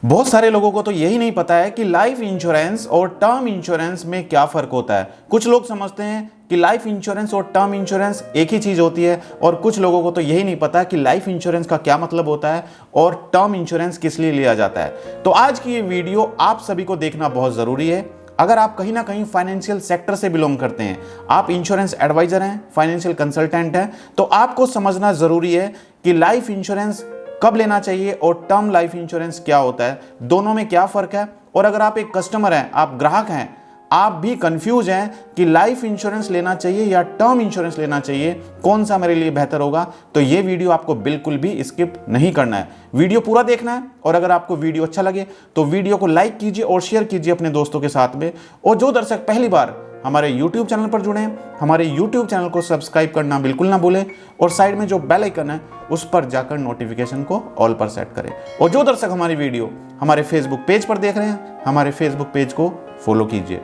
बहुत सारे लोगों को तो यही नहीं पता है कि लाइफ इंश्योरेंस और टर्म इंश्योरेंस में क्या फ़र्क होता है। कुछ लोग समझते हैं कि लाइफ इंश्योरेंस और टर्म इंश्योरेंस एक ही चीज़ होती है, और कुछ लोगों को तो यही नहीं पता कि लाइफ इंश्योरेंस का क्या मतलब होता है और टर्म इंश्योरेंस किस लिए लिया जाता है। तो आज की ये वीडियो आप सभी को देखना बहुत ज़रूरी है। अगर आप कहीं ना कहीं फाइनेंशियल सेक्टर से बिलोंग करते हैं, आप इंश्योरेंस एडवाइज़र हैं, फाइनेंशियल कंसल्टेंट हैं, तो आपको समझना ज़रूरी है कि लाइफ इंश्योरेंस कब लेना चाहिए और टर्म लाइफ इंश्योरेंस क्या होता है, दोनों में क्या फ़र्क है। और अगर आप एक कस्टमर हैं, आप ग्राहक हैं, आप भी कंफ्यूज हैं कि लाइफ इंश्योरेंस लेना चाहिए या टर्म इंश्योरेंस लेना चाहिए, कौन सा मेरे लिए बेहतर होगा, तो ये वीडियो आपको बिल्कुल भी स्किप नहीं करना है, वीडियो पूरा देखना है। और अगर आपको वीडियो अच्छा लगे तो वीडियो को लाइक कीजिए और शेयर कीजिए अपने दोस्तों के साथ में। और जो दर्शक पहली बार हमारे YouTube चैनल पर जुड़े हैं, हमारे YouTube चैनल को सब्सक्राइब करना बिल्कुल ना भूलें और साइड में जो बेल आइकन है उस पर जाकर नोटिफिकेशन को ऑल पर सेट करें। और जो दर्शक हमारी वीडियो हमारे फेसबुक पेज पर देख रहे हैं, हमारे फेसबुक पेज को फॉलो कीजिए।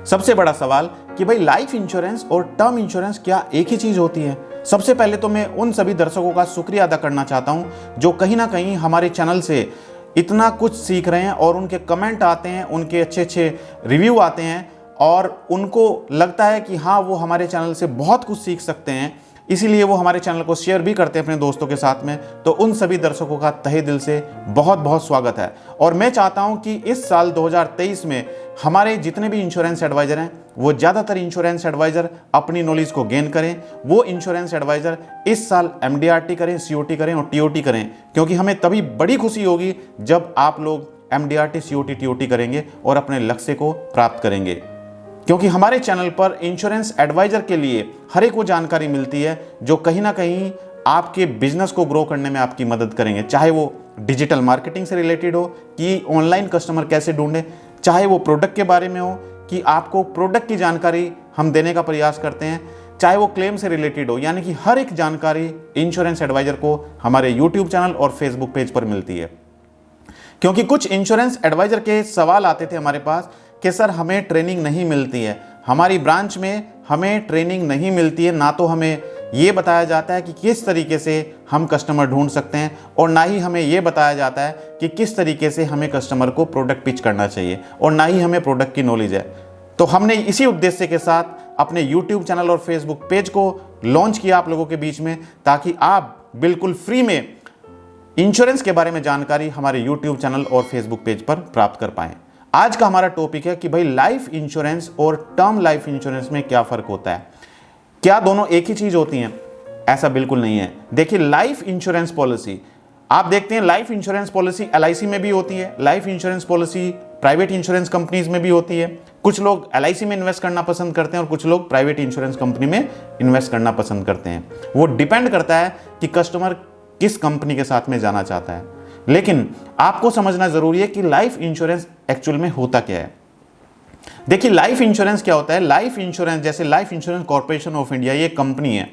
सबसे बड़ा सवाल कि भाई लाइफ इंश्योरेंस और टर्म इंश्योरेंस क्या एक ही चीज होती है। सबसे पहले तो मैं उन सभी दर्शकों का शुक्रिया अदा करना चाहता हूं जो कहीं ना कहीं हमारे चैनल से इतना कुछ सीख रहे हैं और उनके कमेंट आते हैं, उनके अच्छे अच्छे रिव्यू आते हैं और उनको लगता है कि हाँ, वो हमारे चैनल से बहुत कुछ सीख सकते हैं, इसीलिए वो हमारे चैनल को शेयर भी करते हैं अपने दोस्तों के साथ में। तो उन सभी दर्शकों का तहे दिल से बहुत बहुत स्वागत है। और मैं चाहता हूं कि इस साल 2023 में हमारे जितने भी इंश्योरेंस एडवाइज़र हैं, वो ज़्यादातर इंश्योरेंस एडवाइज़र अपनी नॉलेज को गेन करें। वो इंश्योरेंस एडवाइज़र इस साल MDRT करें, COT करें और TOT करें, क्योंकि हमें तभी बड़ी खुशी होगी जब आप लोग MDRT, COT, TOT करेंगे और अपने लक्ष्य को प्राप्त करेंगे। क्योंकि हमारे चैनल पर इंश्योरेंस एडवाइज़र के लिए हर एक वो जानकारी मिलती है जो कहीं ना कहीं आपके बिजनेस को ग्रो करने में आपकी मदद करेंगे। चाहे वो डिजिटल मार्केटिंग से रिलेटेड हो कि ऑनलाइन कस्टमर कैसे ढूंढें, चाहे वो प्रोडक्ट के बारे में हो कि आपको प्रोडक्ट की जानकारी हम देने का प्रयास करते हैं, चाहे वो क्लेम से रिलेटेड हो, यानी कि हर एक जानकारी इंश्योरेंस एडवाइज़र को हमारे YouTube चैनल और फेसबुक पेज पर मिलती है। क्योंकि कुछ इंश्योरेंस एडवाइज़र के सवाल आते थे हमारे पास कि सर हमें ट्रेनिंग नहीं मिलती है, हमारी ब्रांच में हमें ट्रेनिंग नहीं मिलती है, ना तो हमें ये बताया जाता है कि किस तरीके से हम कस्टमर ढूंढ सकते हैं और ना ही हमें ये बताया जाता है कि किस तरीके से हमें कस्टमर को प्रोडक्ट पिच करना चाहिए, और ना ही हमें प्रोडक्ट की नॉलेज है। तो हमने इसी उद्देश्य के साथ अपने YouTube चैनल और फेसबुक पेज को लॉन्च किया आप लोगों के बीच में, ताकि आप बिल्कुल फ्री में इंश्योरेंस के बारे में जानकारी हमारे YouTube चैनल और फेसबुक पेज पर प्राप्त कर पाएं। आज का हमारा टॉपिक है कि भाई लाइफ इंश्योरेंस और टर्म लाइफ इंश्योरेंस में क्या फ़र्क होता है, क्या दोनों एक ही चीज़ होती हैं? ऐसा बिल्कुल नहीं है। देखिए, लाइफ इंश्योरेंस पॉलिसी आप देखते हैं, लाइफ इंश्योरेंस पॉलिसी LIC में भी होती है, life insurance policy private insurance companies में भी होती है। कुछ लोग LIC में इन्वेस्ट करना पसंद करते हैं और कुछ लोग प्राइवेट इंश्योरेंस कंपनी में इन्वेस्ट करना पसंद करते हैं। वो डिपेंड करता है कि कस्टमर किस कंपनी के साथ में जाना चाहता है। लेकिन आपको समझना जरूरी है कि लाइफ इंश्योरेंस एक्चुअल में होता क्या है। देखिए, लाइफ इंश्योरेंस क्या होता है। लाइफ इंश्योरेंस, जैसे life insurance corporation of India, ये कंपनी है,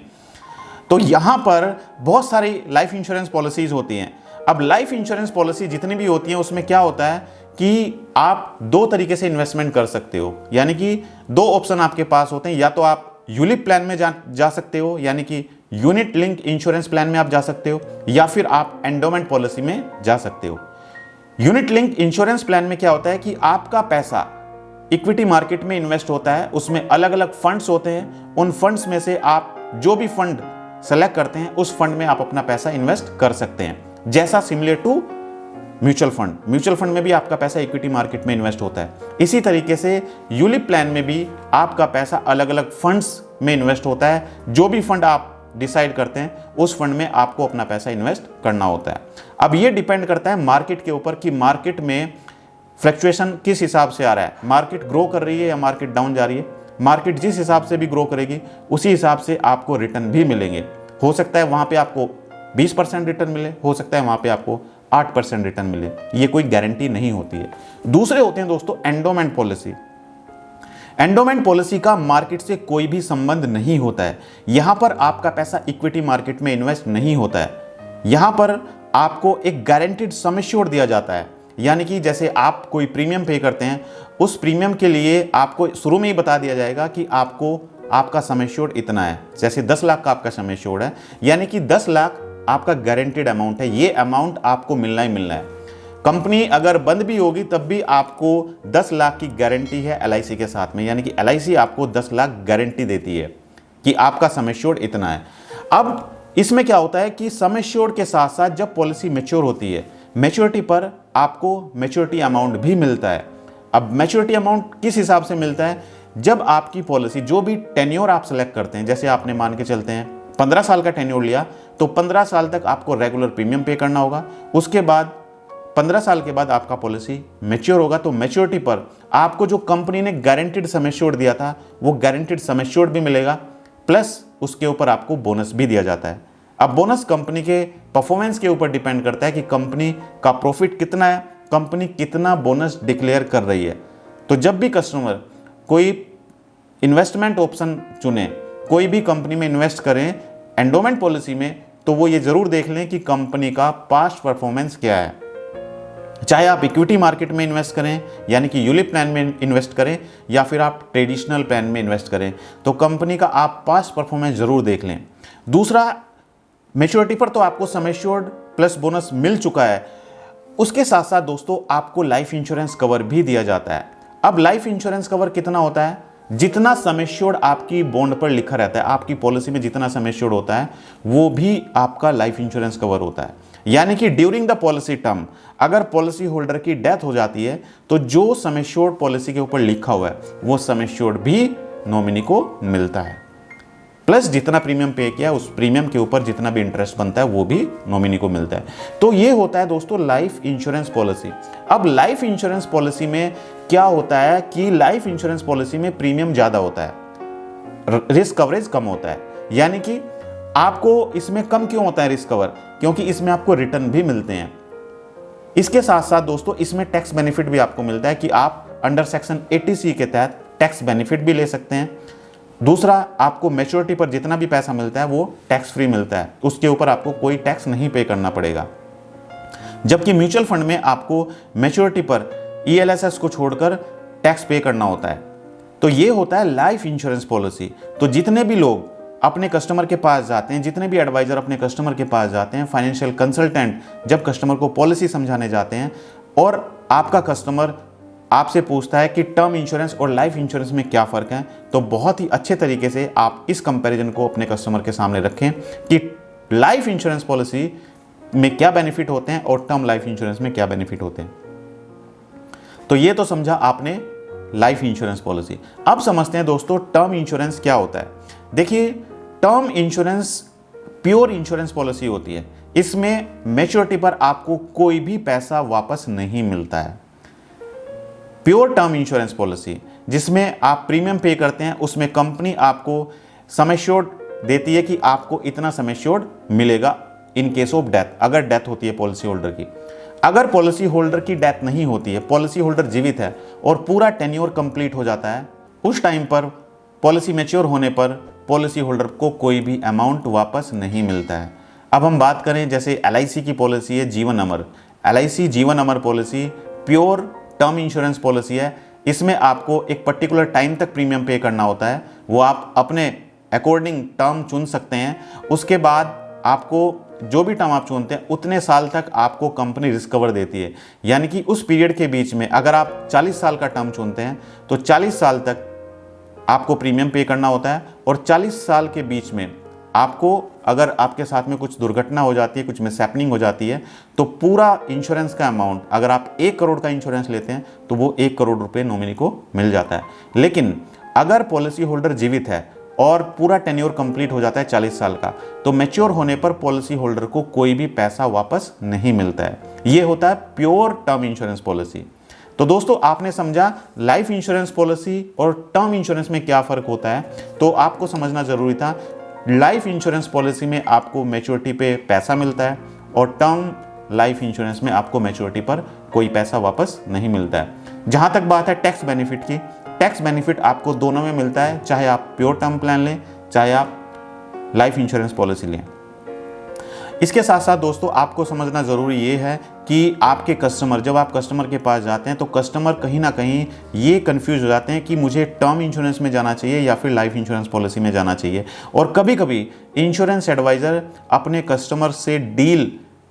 तो यहां पर बहुत सारी लाइफ इंश्योरेंस पॉलिसीज होती हैं। अब लाइफ इंश्योरेंस पॉलिसी जितनी भी होती हैं उसमें क्या होता है कि आप दो तरीके से इन्वेस्टमेंट कर सकते हो, यानी कि दो ऑप्शन आपके पास होते हैं। या तो आप यूलिप प्लान में जा सकते हो, यानी कि यूनिट लिंक इंश्योरेंस प्लान में आप जा सकते हो, या फिर आप एंडोमेंट पॉलिसी में जा सकते हो। यूनिट लिंक इंश्योरेंस प्लान में क्या होता है कि आपका पैसा इक्विटी मार्केट में इन्वेस्ट होता है, उसमें अलग अलग फंड्स होते हैं। उन फंड्स में से आप जो भी फंड सेलेक्ट करते हैं उस फंड में आप अपना पैसा इन्वेस्ट कर सकते हैं, जैसा similar to mutual fund. Mutual fund में भी आपका पैसा इक्विटी मार्केट में इन्वेस्ट होता है। इसी तरीके से यूलिप प्लान में भी आपका पैसा अलग अलग फंड्स में इन्वेस्ट होता है। जो भी फंड आप डिसाइड करते हैं उस फंड में आपको अपना पैसा इन्वेस्ट करना होता है। अब ये डिपेंड करता है मार्केट के ऊपर कि मार्केट में फ्लक्चुएशन किस हिसाब से आ रहा है, मार्केट ग्रो कर रही है या मार्केट डाउन जा रही है। मार्केट जिस हिसाब से भी ग्रो करेगी उसी हिसाब से आपको रिटर्न भी मिलेंगे। हो सकता है वहां पे आपको 20% रिटर्न मिले, हो सकता है वहां पे आपको 8% रिटर्न मिले, ये कोई गारंटी नहीं होती है। दूसरे होते हैं दोस्तों एंडोमेंट पॉलिसी। एंडोमेंट पॉलिसी का मार्केट से कोई भी संबंध नहीं होता है। यहां पर आपका पैसा इक्विटी मार्केट में इन्वेस्ट नहीं होता है। यहां पर आपको एक गारंटीड सम एश्योर्ड दिया जाता है, यानी कि जैसे आप कोई प्रीमियम पे करते हैं, उस प्रीमियम के लिए आपको शुरू में ही बता दिया जाएगा कि आपको आपका सम एश्योर्ड इतना है। जैसे 10 लाख का आपका सम एश्योर्ड है, यानी कि 10 लाख आपका गारंटेड अमाउंट है, ये अमाउंट आपको मिलना ही मिलना है। कंपनी अगर बंद भी होगी तब भी आपको 10 लाख की गारंटी है LIC के साथ में, यानी कि LIC आपको 10 लाख गारंटी देती है कि आपका सम एश्योर्ड इतना है। अब इसमें क्या होता है कि सम एश्योर्ड के साथ साथ जब पॉलिसी मैच्योर होती है, मैच्योरिटी पर आपको मैच्योरिटी अमाउंट भी मिलता है। अब मैच्योरिटी अमाउंट किस हिसाब से मिलता है? जब आपकी पॉलिसी जो भी टेन्योर आप सेलेक्ट करते हैं, जैसे आपने मान के चलते हैं 15 साल का टेन्योर लिया, तो 15 साल तक आपको रेगुलर प्रीमियम पे करना होगा। उसके बाद 15 साल के बाद आपका पॉलिसी मैच्योर होगा, तो मैच्योरिटी पर आपको जो कंपनी ने गारंटीड सम एश्योर्ड दिया था वो गारंटीड सम एश्योर्ड भी मिलेगा, प्लस उसके ऊपर आपको बोनस भी दिया जाता है। अब बोनस कंपनी के परफॉर्मेंस के ऊपर डिपेंड करता है कि कंपनी का प्रॉफिट कितना है, कंपनी कितना बोनस डिक्लेयर कर रही है। तो जब भी कस्टमर कोई इन्वेस्टमेंट ऑप्शन चुने, कोई भी कंपनी में इन्वेस्ट करें एंडोमेंट पॉलिसी में, तो वो ये जरूर देख लें कि कंपनी का पास्ट परफॉर्मेंस क्या है। चाहे आप इक्विटी मार्केट में इन्वेस्ट करें, यानी कि यूलिप प्लान में इन्वेस्ट करें, या फिर आप ट्रेडिशनल प्लान में इन्वेस्ट करें, तो कंपनी का आप पास्ट परफॉर्मेंस जरूर देख लें। दूसरा, मैच्योरिटी पर तो आपको सम एश्योर्ड प्लस बोनस मिल चुका है, उसके साथ साथ दोस्तों आपको लाइफ इंश्योरेंस कवर भी दिया जाता है। अब लाइफ इंश्योरेंस कवर कितना होता है? जितना सम एश्योर्ड आपकी बॉन्ड पर लिखा रहता है, आपकी पॉलिसी में जितना सम एश्योर्ड होता है, वो भी आपका लाइफ इंश्योरेंस कवर होता है। यानी कि ड्यूरिंग द पॉलिसी टर्म अगर पॉलिसी होल्डर की डेथ हो जाती है, तो जो सम एश्योर्ड पॉलिसी के ऊपर लिखा हुआ है वो सम एश्योर्ड भी नॉमिनी को मिलता है, प्लस जितना प्रीमियम पे किया उस प्रीमियम के ऊपर जितना भी इंटरेस्ट बनता है वो भी नॉमिनी को मिलता है। तो ये होता है दोस्तों लाइफ इंश्योरेंस पॉलिसी। अब लाइफ इंश्योरेंस पॉलिसी में क्या होता है कि लाइफ इंश्योरेंस पॉलिसी में प्रीमियम ज्यादा होता है, रिस्क कवरेज कम होता है। यानी कि आपको इसमें कम क्यों होता है रिस्क कवर? क्योंकि इसमें आपको रिटर्न भी मिलते हैं। इसके साथ साथ दोस्तों इसमें टैक्स बेनिफिट भी आपको मिलता है कि आप अंडर सेक्शन 80C के तहत टैक्स बेनिफिट भी ले सकते हैं। दूसरा, आपको मैच्योरिटी पर जितना भी पैसा मिलता है वो टैक्स फ्री मिलता है, उसके ऊपर आपको कोई टैक्स नहीं पे करना पड़ेगा। जबकि म्यूचुअल फंड में आपको मैच्योरिटी पर ELSS को छोड़कर टैक्स पे करना होता है। तो ये होता है लाइफ इंश्योरेंस पॉलिसी। तो जितने भी लोग अपने कस्टमर के पास जाते हैं, जितने भी एडवाइजर अपने कस्टमर के पास जाते हैं, फाइनेंशियल कंसल्टेंट जब कस्टमर को पॉलिसी समझाने जाते हैं और आपका कस्टमर आपसे पूछता है कि टर्म इंश्योरेंस और लाइफ इंश्योरेंस में क्या फ़र्क है, तो बहुत ही अच्छे तरीके से आप इस कंपैरिजन को अपने कस्टमर के सामने रखें कि लाइफ इंश्योरेंस पॉलिसी में क्या बेनिफिट होते हैं और टर्म लाइफ इंश्योरेंस में क्या बेनिफिट होते हैं। तो ये तो समझा आपने लाइफ इंश्योरेंस पॉलिसी। अब समझते हैं दोस्तों टर्म इंश्योरेंस क्या होता है। देखिए, term insurance pure insurance policy होती है। इसमें मैच्योरिटी पर आपको कोई भी पैसा वापस नहीं मिलता है। प्योर टर्म इंश्योरेंस पॉलिसी जिसमें आप प्रीमियम पे करते हैं, उसमें कंपनी आपको सम एश्योर्ड देती है कि आपको इतना सम एश्योर्ड मिलेगा इन केस ऑफ डेथ, अगर डेथ होती है पॉलिसी होल्डर की। अगर पॉलिसी होल्डर की डेथ नहीं होती है, पॉलिसी होल्डर जीवित है और पूरा टेन्योर कंप्लीट हो जाता है, उस टाइम पर पॉलिसी मैच्योर होने पर पॉलिसी होल्डर को कोई भी अमाउंट वापस नहीं मिलता है। अब हम बात करें जैसे LIC की पॉलिसी है जीवन Amar. LIC Jeevan Amar policy pure term insurance policy है। इसमें आपको एक पर्टिकुलर टाइम तक प्रीमियम पे करना होता है, वो आप अपने अकॉर्डिंग टर्म चुन सकते हैं। उसके बाद आपको जो भी टर्म आप चुनते हैं उतने साल तक आपको कंपनी रिस्क कवर देती है। यानी कि उस पीरियड के बीच में अगर आप 40 साल का टर्म चुनते हैं तो 40 साल तक आपको प्रीमियम पे करना होता है, और 40 साल के बीच में आपको अगर आपके साथ में कुछ दुर्घटना हो जाती है, कुछ मिसहैपनिंग हो जाती है, तो पूरा इंश्योरेंस का अमाउंट, अगर आप 1 करोड़ का इंश्योरेंस लेते हैं तो वो 1 करोड़ रुपए नॉमिनी को मिल जाता है। लेकिन अगर पॉलिसी होल्डर जीवित है और पूरा टेन्योर कंप्लीट हो जाता है 40 साल का, तो मैच्योर होने पर पॉलिसी होल्डर को कोई भी पैसा वापस नहीं मिलता है। ये होता है प्योर टर्म इंश्योरेंस पॉलिसी। तो दोस्तों आपने समझा लाइफ इंश्योरेंस पॉलिसी और टर्म इंश्योरेंस में क्या फ़र्क होता है, तो आपको समझना ज़रूरी था। लाइफ इंश्योरेंस पॉलिसी में आपको मैच्योरिटी पे पैसा मिलता है और टर्म लाइफ इंश्योरेंस में आपको मैच्योरिटी पर कोई पैसा वापस नहीं मिलता है। जहाँ तक बात है टैक्स बेनिफिट की, टैक्स बेनिफिट आपको दोनों में मिलता है, चाहे आप प्योर टर्म प्लान लें चाहे आप लाइफ इंश्योरेंस पॉलिसी लें। इसके साथ साथ दोस्तों आपको समझना ज़रूरी ये है कि आपके कस्टमर, जब आप कस्टमर के पास जाते हैं तो कस्टमर कहीं ना कहीं ये कंफ्यूज हो जाते हैं कि मुझे टर्म इंश्योरेंस में जाना चाहिए या फिर लाइफ इंश्योरेंस पॉलिसी में जाना चाहिए। और कभी कभी इंश्योरेंस एडवाइज़र अपने कस्टमर से डील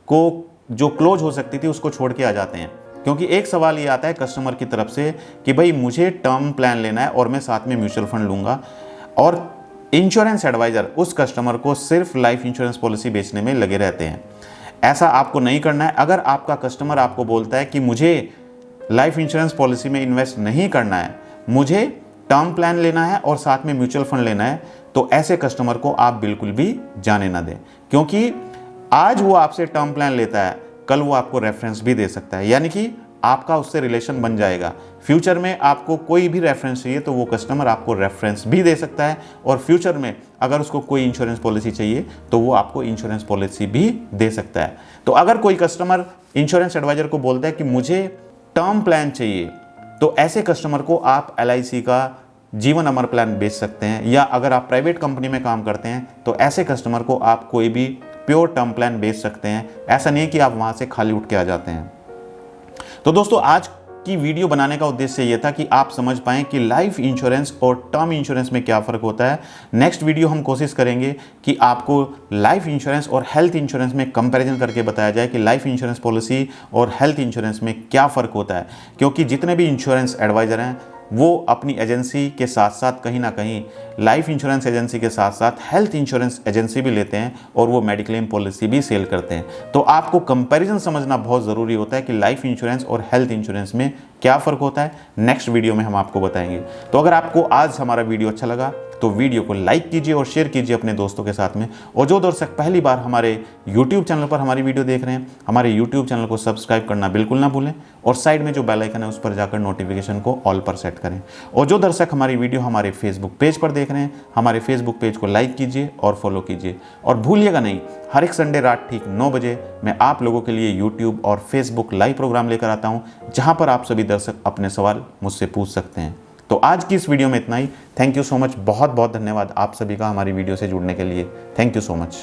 को जो क्लोज हो सकती थी उसको छोड़ के आ जाते हैं। क्योंकि एक सवाल ये आता है कस्टमर की तरफ से कि भाई मुझे टर्म प्लान लेना है और मैं साथ में म्यूचुअल फंड लूँगा, और इंश्योरेंस एडवाइज़र उस कस्टमर को सिर्फ लाइफ इंश्योरेंस पॉलिसी बेचने में लगे रहते हैं। ऐसा आपको नहीं करना है। अगर आपका कस्टमर आपको बोलता है कि मुझे लाइफ इंश्योरेंस पॉलिसी में इन्वेस्ट नहीं करना है, मुझे टर्म प्लान लेना है और साथ में म्यूचुअल फंड लेना है, तो ऐसे कस्टमर को आप बिल्कुल भी जाने ना दें। क्योंकि आज वो आपसे टर्म प्लान लेता है, कल वो आपको रेफरेंस भी दे सकता है, यानी कि आपका उससे रिलेशन बन जाएगा। फ्यूचर में आपको कोई भी रेफरेंस चाहिए तो वो कस्टमर आपको रेफरेंस भी दे सकता है, और फ्यूचर में अगर उसको कोई इंश्योरेंस पॉलिसी चाहिए तो वो आपको इंश्योरेंस पॉलिसी भी दे सकता है। तो अगर कोई कस्टमर इंश्योरेंस एडवाइजर को बोलता है कि मुझे टर्म प्लान चाहिए, तो ऐसे कस्टमर को आप LIC का जीवन अमर प्लान बेच सकते हैं, या अगर आप प्राइवेट कंपनी में काम करते हैं तो ऐसे कस्टमर को आप कोई भी प्योर टर्म प्लान बेच सकते हैं। ऐसा नहीं है कि आप वहां से खाली उठ के आ जाते हैं। तो दोस्तों, आज की वीडियो बनाने का उद्देश्य यह था कि आप समझ पाएं कि लाइफ इंश्योरेंस और टर्म इंश्योरेंस में क्या फ़र्क होता है। नेक्स्ट वीडियो हम कोशिश करेंगे कि आपको लाइफ इंश्योरेंस और हेल्थ इंश्योरेंस में कंपैरिजन करके बताया जाए कि लाइफ इंश्योरेंस पॉलिसी और हेल्थ इंश्योरेंस में क्या फ़र्क होता है। क्योंकि जितने भी इंश्योरेंस एडवाइज़र हैं वो अपनी एजेंसी के साथ साथ कहीं ना कहीं लाइफ इंश्योरेंस एजेंसी के साथ साथ हेल्थ इंश्योरेंस एजेंसी भी लेते हैं, और वो मेडिक्लेम पॉलिसी भी सेल करते हैं। तो आपको कंपैरिजन समझना बहुत ज़रूरी होता है कि लाइफ इंश्योरेंस और हेल्थ इंश्योरेंस में क्या फ़र्क होता है। नेक्स्ट वीडियो में हम आपको बताएंगे। तो अगर आपको आज हमारा वीडियो अच्छा लगा तो वीडियो को लाइक कीजिए और शेयर कीजिए अपने दोस्तों के साथ में। और जो दर्शक पहली बार हमारे YouTube चैनल पर हमारी वीडियो देख रहे हैं, हमारे YouTube चैनल को सब्सक्राइब करना बिल्कुल ना भूलें, और साइड में जो बेल आइकन है उस पर जाकर नोटिफिकेशन को ऑल पर सेट करें। और जो दर्शक हमारी वीडियो हमारे फेसबुक पेज पर देख रहे हैं, हमारे फेसबुक पेज को लाइक कीजिए और फॉलो कीजिए। और भूलिएगा नहीं, हर एक संडे रात ठीक 9 बजे मैं आप लोगों के लिए YouTube और Facebook लाइव प्रोग्राम लेकर आता हूँ, जहाँ पर आप सभी दर्शक अपने सवाल मुझसे पूछ सकते हैं। तो आज की इस वीडियो में इतना ही। थैंक यू सो मच, बहुत बहुत धन्यवाद आप सभी का हमारी वीडियो से जुड़ने के लिए। Thank you so much.